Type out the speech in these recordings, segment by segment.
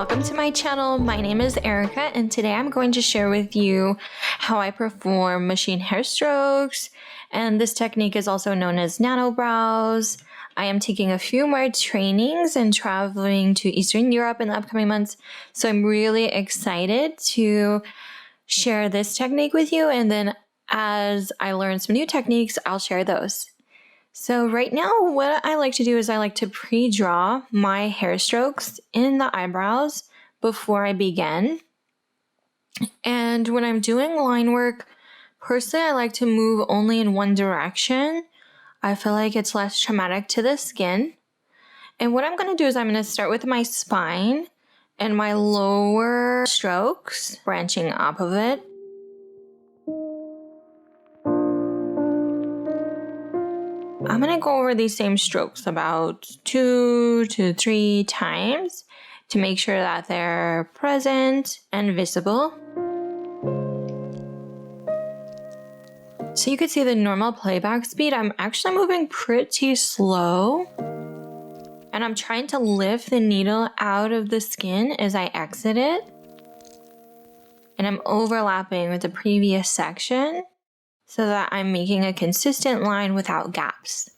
welcome to my channel. My name is Erica and today I'm going to share with you how I perform machine hair strokes, and this technique is also known as nano brows. I am taking a few more trainings and traveling to Eastern Europe in the upcoming months, so I'm really excited to share this technique with you, and then as I learn some new techniques, I'll share those. So right now, what I like to do is I like to pre-draw my hair strokes in the eyebrows before I begin. And when I'm doing line work, personally, I like to move only in one direction. I feel like it's less traumatic to the skin. And what I'm going to do is I'm going to start with my spine and my lower strokes, branching off of it. I'm going to go over these same strokes about 2 to 3 times to make sure that they're present and visible. So you can see the normal playback speed. I'm actually moving pretty slow. And I'm trying to lift the needle out of the skin as I exit it. And I'm overlapping with the previous section so that I'm making a consistent line without gaps.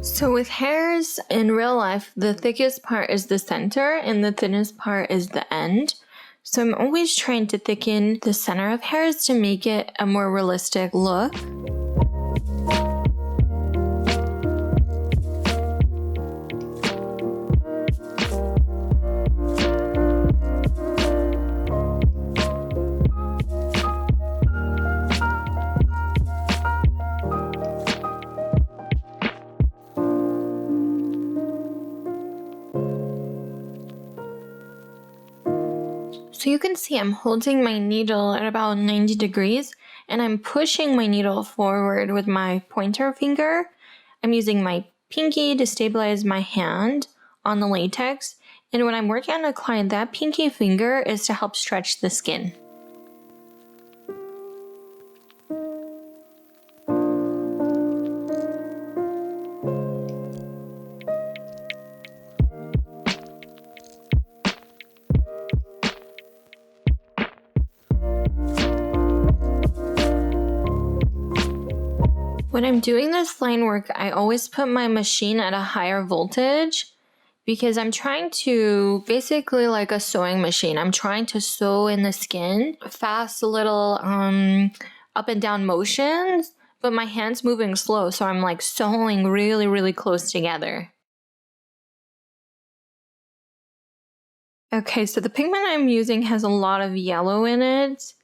So with hairs in real life, the thickest part is the center and the thinnest part is the end. So I'm always trying to thicken the center of hairs to make it a more realistic look. So you can see I'm holding my needle at about 90 degrees and I'm pushing my needle forward with my pointer finger. I'm using my pinky to stabilize my hand on the latex, and when I'm working on a client, that pinky finger is to help stretch the skin. When I'm doing this line work, I always put my machine at a higher voltage because I'm trying to, basically like a sewing machine, I'm trying to sew in the skin, fast little up and down motions, but my hand's moving slow, so I'm like sewing really close together. Okay, so the pigment I'm using has a lot of yellow in it.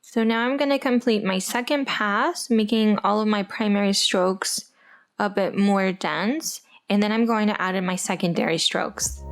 So now I'm going to complete my second pass, making all of my primary strokes a bit more dense, and then I'm going to add in my secondary strokes.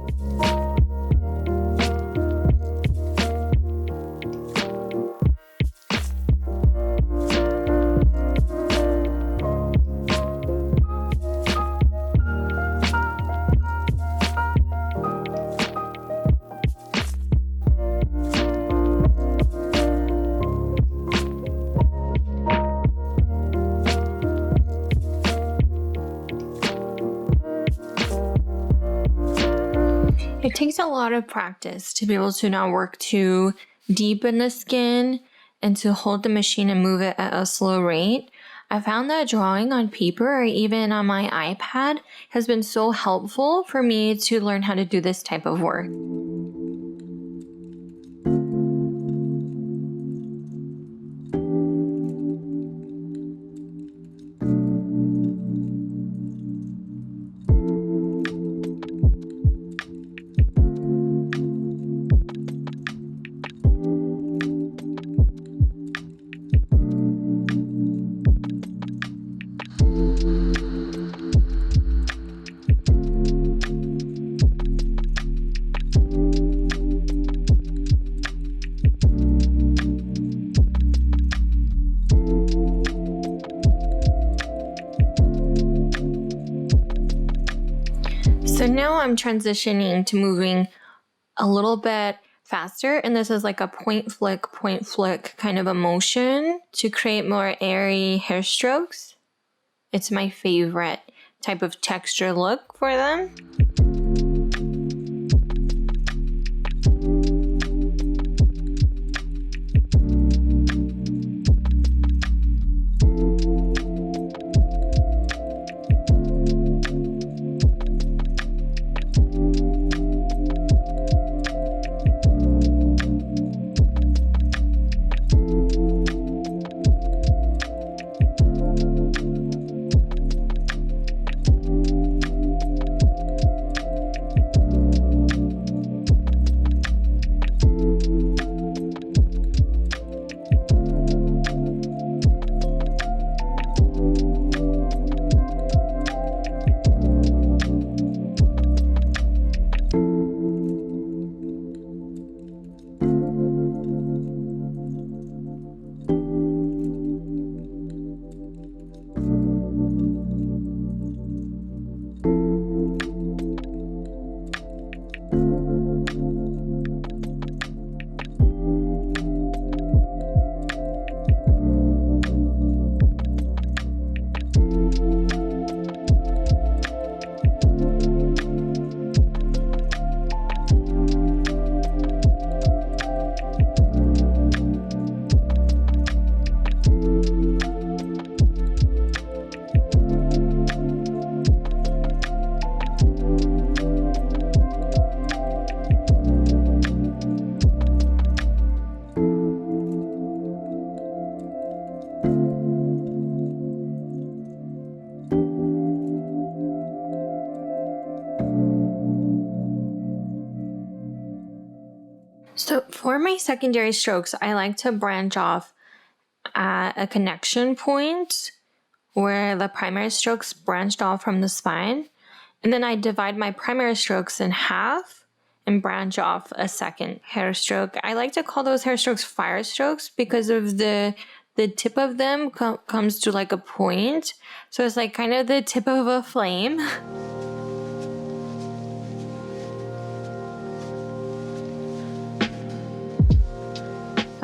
It takes a lot of practice to be able to not work too deep in the skin and to hold the machine and move it at a slow rate. I found that drawing on paper or even on my iPad has been so helpful for me to learn how to do this type of work. So now I'm transitioning to moving a little bit faster, and this is like a point flick kind of a motion to create more airy hair strokes. It's my favorite type of texture look for them. So for my secondary strokes, I like to branch off at a connection point where the primary strokes branched off from the spine. And then I divide my primary strokes in half and branch off a second hair stroke. I like to call those hair strokes fire strokes because of the tip of them comes to like a point. So it's like kind of the tip of a flame.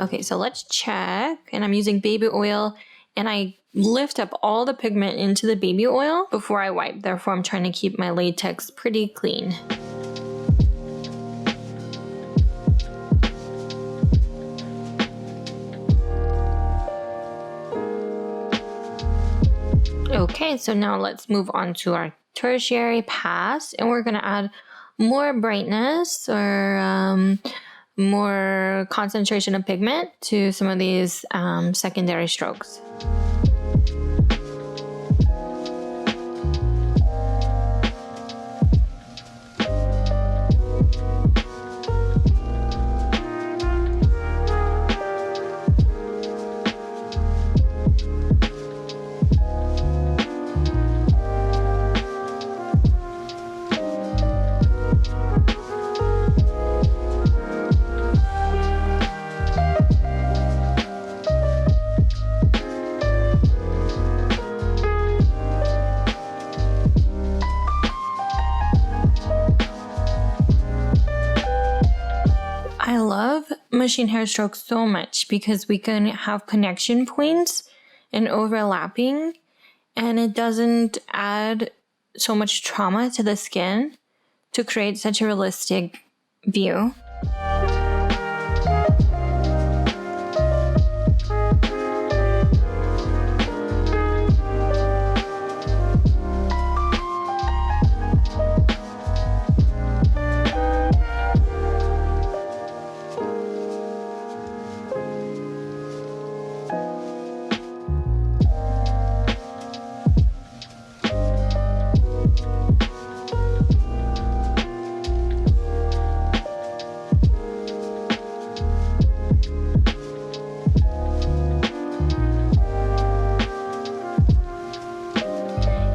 Okay, so let's check. And I'm using baby oil, and I lift up all the pigment into the baby oil before I wipe. Therefore, I'm trying to keep my latex pretty clean. Okay, so now let's move on to our tertiary pass, and we're gonna add more brightness or more concentration of pigment to some of these secondary strokes. I love machine hair strokes so much because we can have connection points and overlapping, and it doesn't add so much trauma to the skin to create such a realistic view.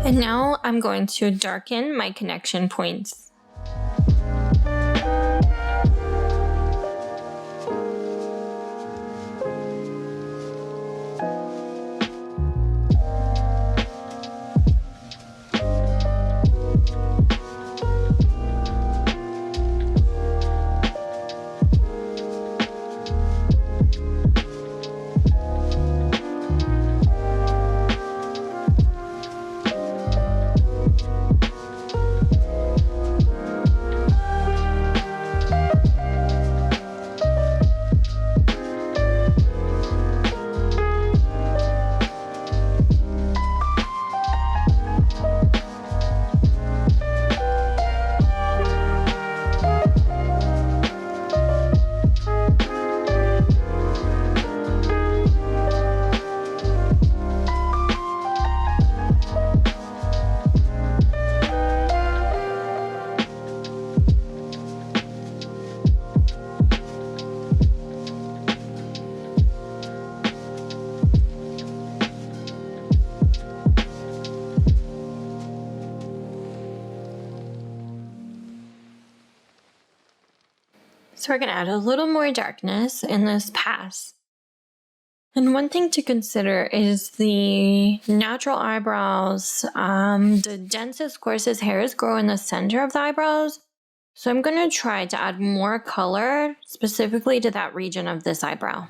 And now I'm going to darken my connection points. So we're going to add a little more darkness in this pass. And one thing to consider is the natural eyebrows. The densest, coarsest hairs grow in the center of the eyebrows. So I'm going to try to add more color specifically to that region of this eyebrow.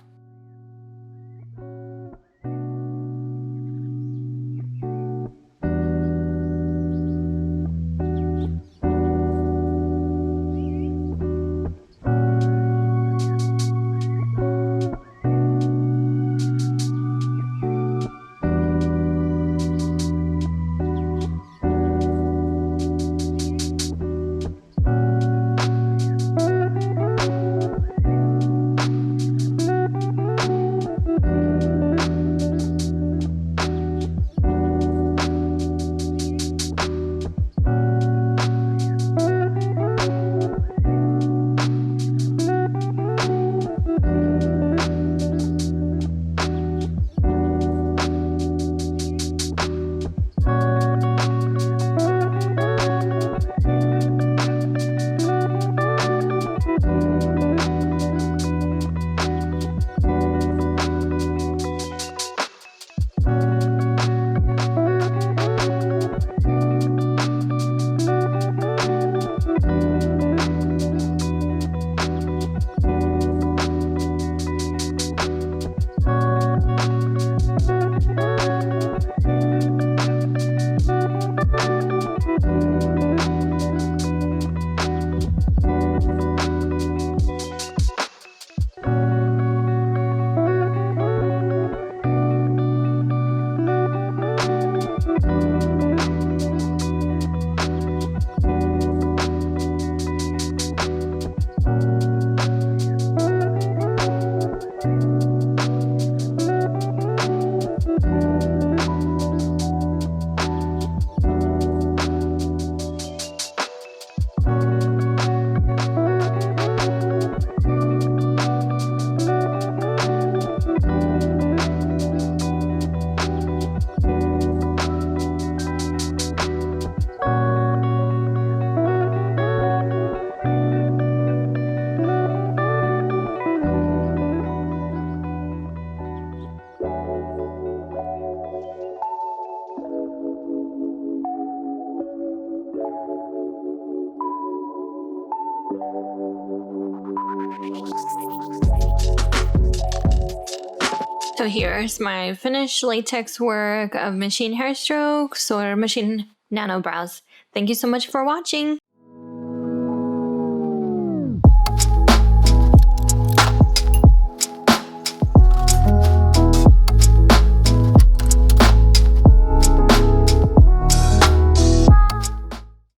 So here's my finished latex work of machine hair strokes or machine nano brows. Thank you so much for watching.